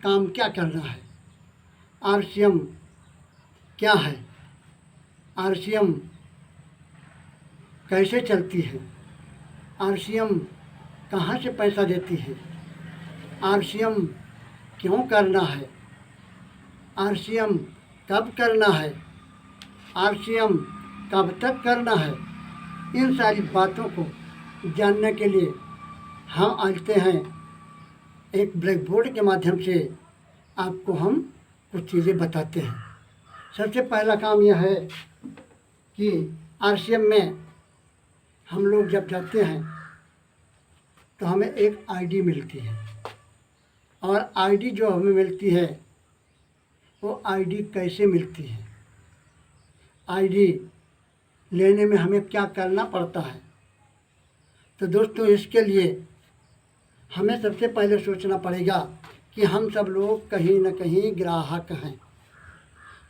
काम क्या करना है, आरसीएम क्या है, आरसीएम कैसे चलती है, आरसीएम कहाँ से पैसा देती है, आरसीएम क्यों करना है, आरसीएम कब करना है, आरसीएम कब तक करना है। इन सारी बातों को जानने के लिए हम आते हैं एक ब्लैक बोर्ड के माध्यम से आपको हम कुछ चीज़ें बताते हैं। सबसे पहला काम यह है कि आरसीएम में हम लोग जब जाते हैं तो हमें एक आईडी मिलती है, और आईडी जो हमें मिलती है वो आईडी कैसे मिलती है, आईडी लेने में हमें क्या करना पड़ता है। तो दोस्तों, इसके लिए हमें सबसे पहले सोचना पड़ेगा कि हम सब लोग कहीं न कहीं ग्राहक हैं,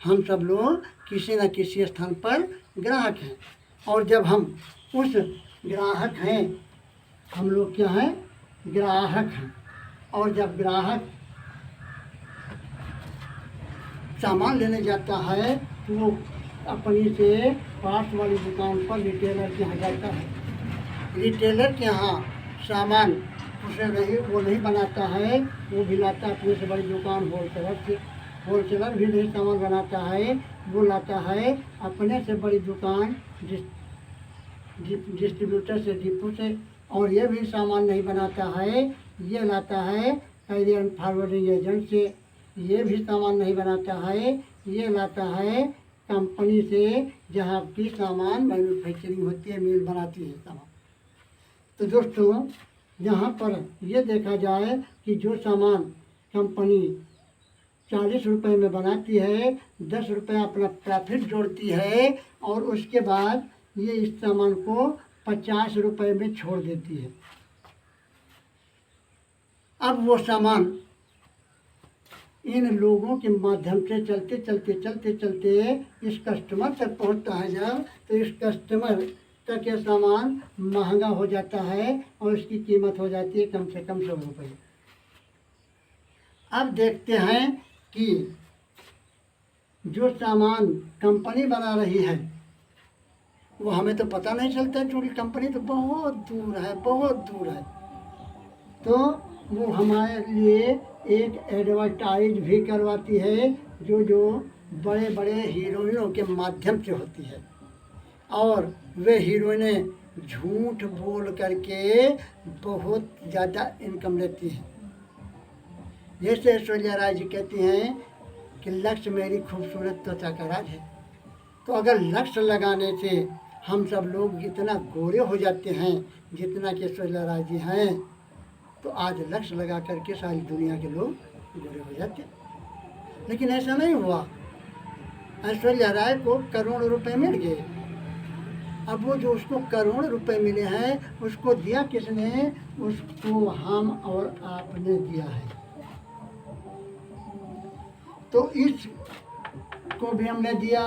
हम सब लोग किसी न किसी स्थान पर ग्राहक हैं। और जब हम उस ग्राहक हैं, हम लोग क्या हैं, ग्राहक हैं। और जब ग्राहक सामान लेने जाता है तो वो अपनी से पास वाली दुकान पर रिटेलर के यहाँ जाता है। रिटेलर के यहाँ सामान उसे वो नहीं बनाता है, वो भी लाता है अपने से बड़ी दुकान होलसेलर से। होलसेलर भी नहीं सामान बनाता है, वो लाता है अपने से बड़ी दुकान डिस्ट्रीब्यूटर से, डिपो से। और ये भी सामान नहीं बनाता है, ये लाता है कैरियर एंड फॉरवर्डिंग एजेंट से। ये भी सामान नहीं बनाता है, ये लाता है कंपनी से जहाँ की सामान मैन्युफैक्चरिंग होती है, मिल बनाती है सामान। तो दोस्तों, यहाँ पर ये देखा जाए कि जो सामान कंपनी 40 रुपये में बनाती है, 10 रुपये अपना प्रॉफिट जोड़ती है, और उसके बाद ये इस सामान को 50 रुपये में छोड़ देती है। अब वो सामान इन लोगों के माध्यम से चलते चलते इस कस्टमर तक पहुंचता है। जब तो इस कस्टमर तक ये सामान महंगा हो जाता है और इसकी कीमत हो जाती है कम से कम 100 रुपये। अब देखते हैं कि जो सामान कंपनी बना रही है वो हमें तो पता नहीं चलता, क्योंकि कंपनी तो बहुत दूर है, बहुत दूर है। तो वो हमारे लिए एक एडवर्टाइज भी करवाती है, जो बड़े बड़े हीरोइनों के माध्यम से होती है। और वे हीरोइनें झूठ बोल करके बहुत ज़्यादा इनकम लेती हैं। जैसे ऐश्वर्या राय जी कहती हैं कि लक्ष्य मेरी खूबसूरत त्वचा का राज है। तो अगर लक्ष्य लगाने से हम सब लोग इतना गोरे हो जाते हैं जितना कि ऐश्वर्या राय जी हैं, तो आज लक्ष्य लगा करके सारी दुनिया के लोग गोरे हो जाते हैं। लेकिन ऐसा नहीं हुआ। ऐश्वर्या राय को करोड़ रुपए मिल गए। अब वो जो उसको करोड़ रुपए मिले हैं उसको दिया किसने? उसको हम और आपने दिया है। तो इस को भी हमने दिया।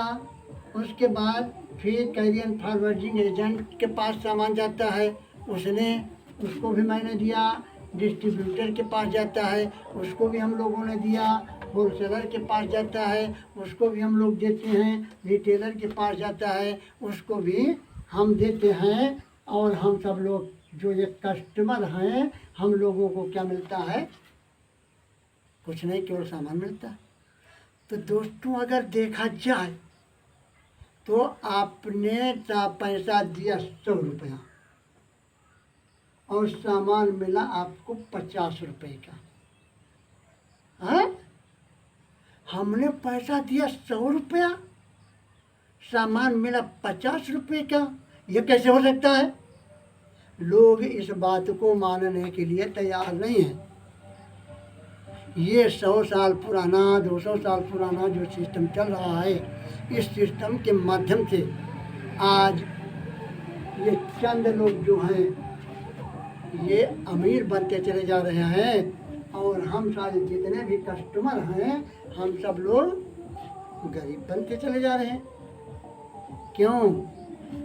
उसके बाद फिर कैरियर फॉरवर्डिंग एजेंट के पास सामान जाता है, उसको भी मैंने दिया। डिस्ट्रीब्यूटर के पास जाता है, उसको भी हम लोगों ने दिया। होलसेलर के पास जाता है, उसको भी हम लोग देते हैं। रिटेलर के पास जाता है, उसको भी हम देते हैं। और हम सब लोग जो ये कस्टमर हैं, हम लोगों को क्या मिलता है? कुछ नहीं, केवल सामान मिलता है। तो दोस्तों, अगर देखा जाए तो आपने पैसा दिया 100 रुपया और सामान मिला आपको 50 रुपये का। है? हमने पैसा दिया 100 रुपया, सामान मिला 50 रुपये का। ये कैसे हो सकता है? लोग इस बात को मानने के लिए तैयार नहीं है। ये 100 साल पुराना, 200 साल पुराना जो सिस्टम चल रहा है, इस सिस्टम के माध्यम से आज ये चंद लोग जो हैं ये अमीर बनते चले जा रहे हैं, और हम सारे जितने भी कस्टमर हैं हम सब लोग गरीब बनते चले जा रहे हैं। क्यों?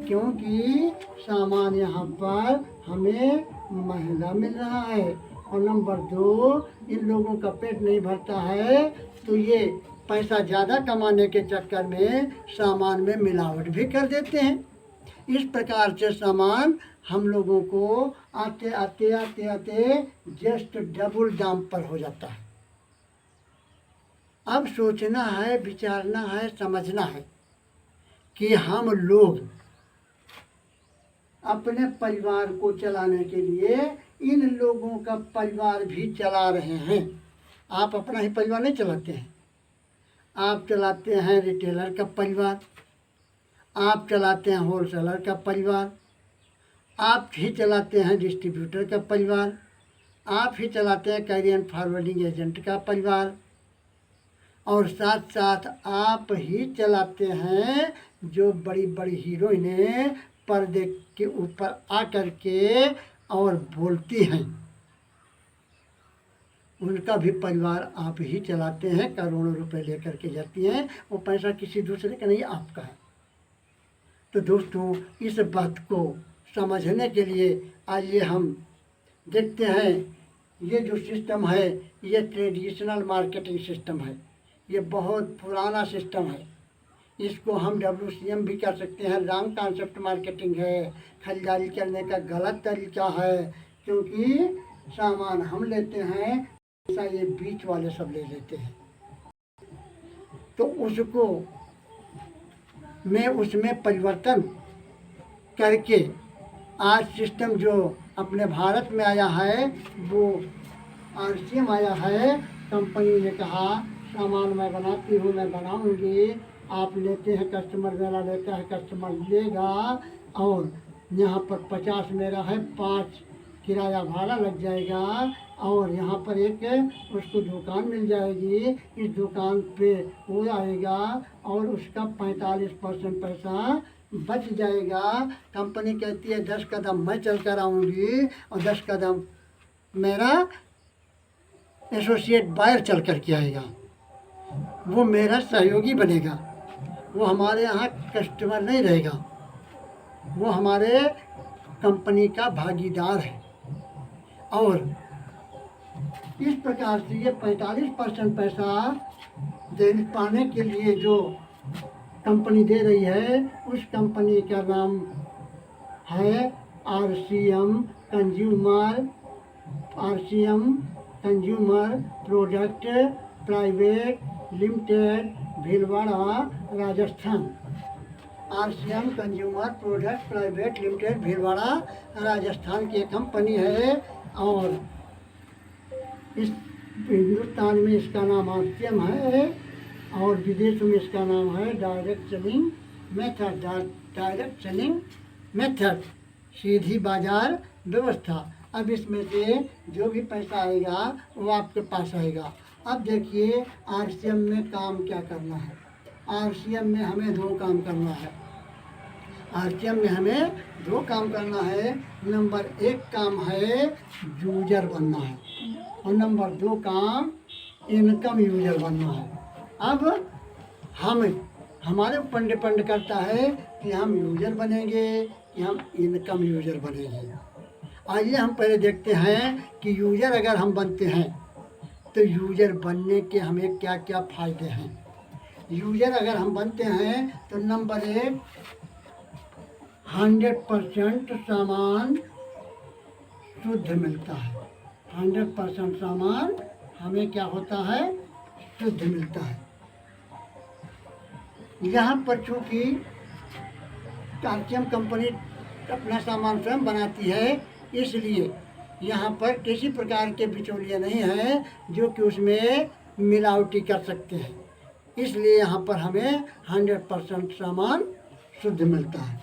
क्योंकि सामान यहाँ पर हमें महंगा मिल रहा है, और नंबर 2, इन लोगों का पेट नहीं भरता है तो ये पैसा ज़्यादा कमाने के चक्कर में सामान में मिलावट भी कर देते हैं। इस प्रकार से सामान हम लोगों को आते आते आते आते जस्ट डबल दाम पर हो जाता है। अब सोचना है, विचारना है, समझना है कि हम लोग अपने परिवार को चलाने के लिए इन लोगों का परिवार भी चला रहे हैं। आप अपना ही परिवार नहीं चलाते हैं, आप चलाते हैं रिटेलर का परिवार, आप चलाते हैं होलसेलर का परिवार, आप ही चलाते हैं डिस्ट्रीब्यूटर का परिवार, आप ही चलाते हैं कैरियर फॉरवर्डिंग एजेंट का परिवार, और साथ साथ आप ही चलाते हैं जो बड़ी बड़ी हीरोइनें पर्दे के ऊपर आकर के और बोलती हैं, उनका भी परिवार आप ही चलाते हैं। करोड़ों रुपए लेकर के जाती हैं, वो पैसा किसी दूसरे का नहीं, आपका है। तो दोस्तों, इस बात को समझने के लिए आइए हम देखते हैं, ये जो सिस्टम है ये ट्रेडिशनल मार्केटिंग सिस्टम है, ये बहुत पुराना सिस्टम है। इसको हम WCM भी कर सकते हैं। रॉन्ग कॉन्सेप्ट मार्केटिंग है, खरीदारी करने का गलत तरीका है, क्योंकि सामान हम लेते हैं, ऐसा ये बीच वाले सब ले लेते हैं। तो उसको मैं उसमें परिवर्तन करके आज सिस्टम जो अपने भारत में आया है वो RCM आया है। कंपनी ने कहा सामान मैं बनाती हूँ, मैं बनाऊंगी, आप लेते हैं, कस्टमर मेरा लेता है, कस्टमर लेगा, और यहाँ पर 50 मेरा है, 5 किराया भाड़ा लग जाएगा, और यहाँ पर एक उसको दुकान मिल जाएगी, इस दुकान पे वो आएगा और उसका 45% पैसा बच जाएगा। कंपनी कहती है 10 कदम मैं चल कर आऊँगी और 10 कदम मेरा एसोसिएट बायर चल कर के आएगा, वो मेरा सहयोगी बनेगा, वो हमारे यहाँ कस्टमर नहीं रहेगा, वो हमारे कंपनी का भागीदार है। और इस प्रकार से ये 45% पैसा पाने के लिए जो कंपनी दे रही है, उस कंपनी का नाम है RCM consumer product private limited, Bhilwara, Rajasthan. RCM consumer product private limited, Bhilwara, Rajasthan की कंपनी है। और इस हिंदुस्तान में इसका नाम RCM है और विदेश में इसका नाम है डायरेक्ट सेलिंग मेथड, सीधी बाजार व्यवस्था। अब इसमें से जो भी पैसा आएगा वो आपके पास आएगा। अब देखिए RCM में काम क्या करना है। RCM में हमें 2 काम करना है। RCM में हमें 2 काम करना है। नंबर 1 काम है यूजर बनना है और नंबर 2 काम इनकम यूजर बनना है। अब हमारे ऊपर डिपेंड करता है कि हम यूजर बनेंगे कि हम इनकम यूजर बनेंगे। आइए हम पहले देखते हैं कि यूजर अगर हम बनते हैं तो यूजर बनने के हमें क्या क्या फ़ायदे हैं। यूजर अगर हम बनते हैं तो नंबर 1, 100% सामान शुद्ध मिलता है। 100% सामान हमें क्या होता है, शुद्ध मिलता है। यहाँ पर चूँकि RCM कंपनी अपना सामान स्वयं बनाती है, इसलिए यहाँ पर किसी प्रकार के बिचौलिए नहीं हैं जो कि उसमें मिलावटी कर सकते हैं। इसलिए यहाँ पर हमें 100% सामान शुद्ध मिलता है।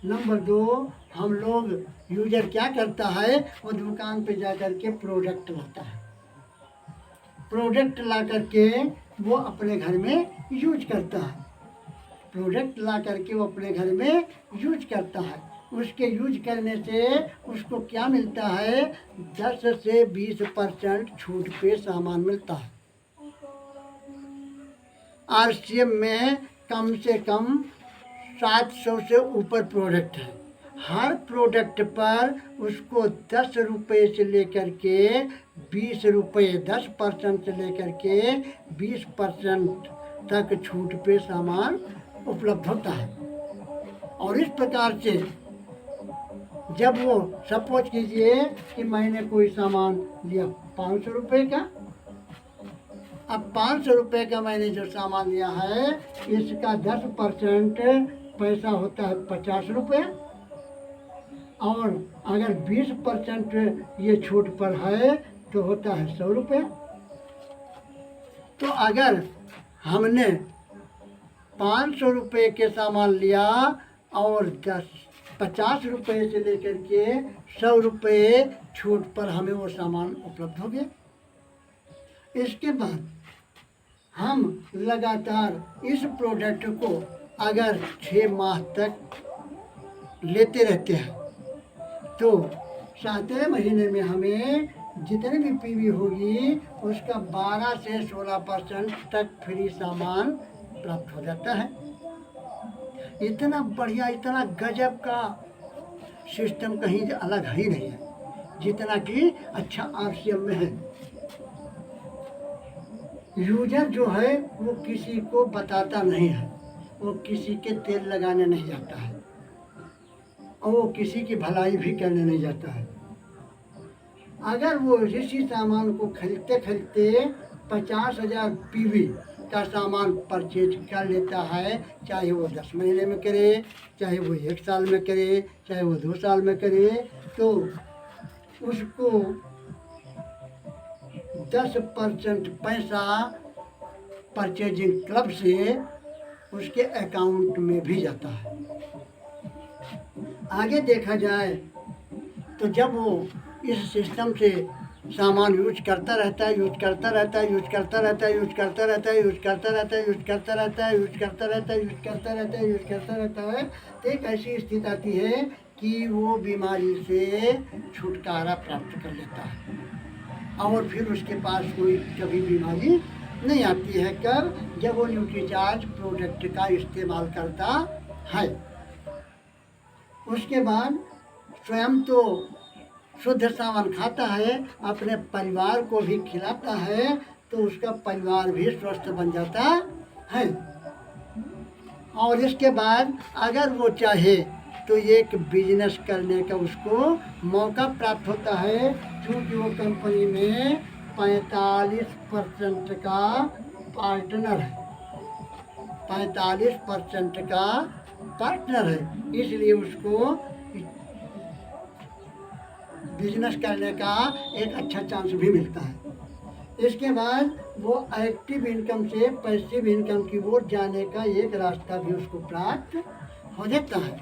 नंबर 2, हम लोग यूजर क्या करता है, वो दुकान पे जा कर के प्रोडक्ट लाता है। प्रोडक्ट ला करके वो अपने घर में यूज करता है। प्रोडक्ट ला करके वो अपने घर में यूज करता है। उसके यूज करने से उसको क्या मिलता है, 10 से 20% छूट पे सामान मिलता है। RCM में कम से कम 700 से ऊपर प्रोडक्ट है। हर प्रोडक्ट पर उसको 10 रुपये से लेकर के 20 रुपये, 10% से लेकर के 20% तक छूट पे सामान उपलब्ध होता है। और इस प्रकार से जब वो सपोज कीजिए कि मैंने कोई सामान लिया 500 रुपये का, अब 500 रुपये का मैंने जो सामान लिया है इसका 10% पैसा होता है 50 रुपये, और अगर 20% ये छूट पर है तो होता है 100 रुपये। तो अगर हमने 500 रुपये के सामान लिया और 50 रुपये से लेकर के 100 रुपये छूट पर हमें वो सामान उपलब्ध हो गया। इसके बाद हम लगातार इस प्रोडक्ट को अगर 6 माह तक लेते रहते हैं तो 7वें महीने में हमें जितनी भी पीवी होगी उसका 12 से 16% तक फ्री सामान प्राप्त हो जाता है। इतना बढ़िया, इतना गजब का सिस्टम कहीं अलग ही नहीं है जितना कि अच्छा RCM में है। यूजर जो है वो किसी को बताता नहीं है, वो किसी के तेल लगाने नहीं जाता है और वो किसी की भलाई भी करने नहीं जाता है। अगर वो इसी सामान को खरीदते खरीदते 50,000 पीवी का सामान परचेज कर लेता है, चाहे वो 10 महीने में करे, चाहे वो 1 साल में करे, चाहे वो 2 साल में करे, तो उसको 10% पैसा परचेजिंग क्लब से उसके अकाउंट में भी जाता है। आगे देखा जाए तो जब वो इस सिस्टम से सामान यूज करता रहता है, यूज करता रहता है, यूज करता रहता है, यूज करता रहता है, यूज करता रहता है, यूज करता रहता है, यूज करता रहता है, यूज करता रहता है, यूज करता रहता है, तो एक ऐसी स्थिति आती है कि वो बीमारी से छुटकारा प्राप्त कर लेता है और फिर उसके पास कोई कभी बीमारी नहीं आती है। कब? जब वो न्यूट्रीचार्ज प्रोडक्ट का इस्तेमाल करता है। उसके बाद स्वयं तो शुद्ध सामान खाता है, अपने परिवार को भी खिलाता है, तो उसका परिवार भी स्वस्थ बन जाता है। और इसके बाद अगर वो चाहे तो एक बिजनेस करने का उसको मौका प्राप्त होता है, क्योंकि वो कंपनी में 45% का पार्टनर है, 45% का पार्टनर है, इसलिए उसको बिजनेस करने का एक अच्छा चांस भी मिलता है। इसके बाद वो एक्टिव इनकम से पैसिव इनकम की ओर जाने का एक रास्ता भी उसको प्राप्त हो जाता है।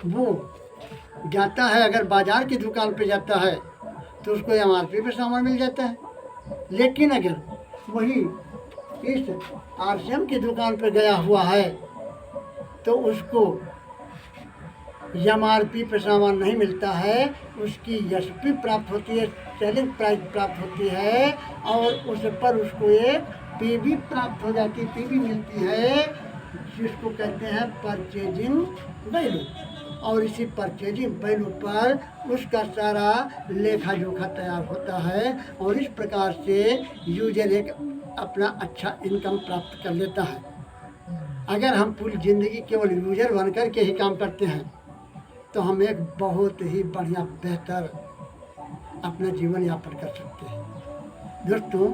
वो जाता है, अगर बाजार की दुकान पे जाता है तो उसको MRP पे सामान मिल जाता है, लेकिन अगर वही इस RCM की दुकान पे गया हुआ है तो उसको MRP पे सामान नहीं मिलता है, उसकी SP प्राप्त होती है, सेलिंग प्राइस प्राप्त होती है, और उस पर उसको एक PV प्राप्त हो जाती है, PV मिलती है, जिसको कहते हैं परचेजिंग वैल्यू। और इसी परचेजिंग वैल्यू पर उसका सारा लेखा जोखा तैयार होता है और इस प्रकार से यूजर एक अपना अच्छा इनकम प्राप्त कर लेता है। अगर हम पूरी ज़िंदगी केवल यूजर बनकर के ही काम करते हैं तो हम एक बहुत ही बढ़िया बेहतर अपना जीवन यापन कर सकते हैं। दोस्तों,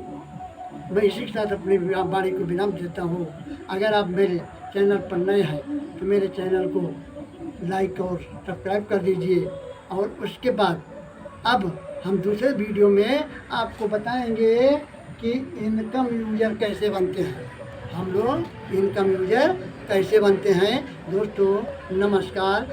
मैं इसी के साथ अपनी वाणी को विराम देता हूँ। अगर आप मेरे चैनल पर नए हैं तो मेरे चैनल को लाइक और सब्सक्राइब कर दीजिए, और उसके बाद अब हम दूसरे वीडियो में आपको बताएंगे कि इनकम यूजर कैसे बनते हैं, हम लोग इनकम यूजर कैसे बनते हैं। दोस्तों नमस्कार।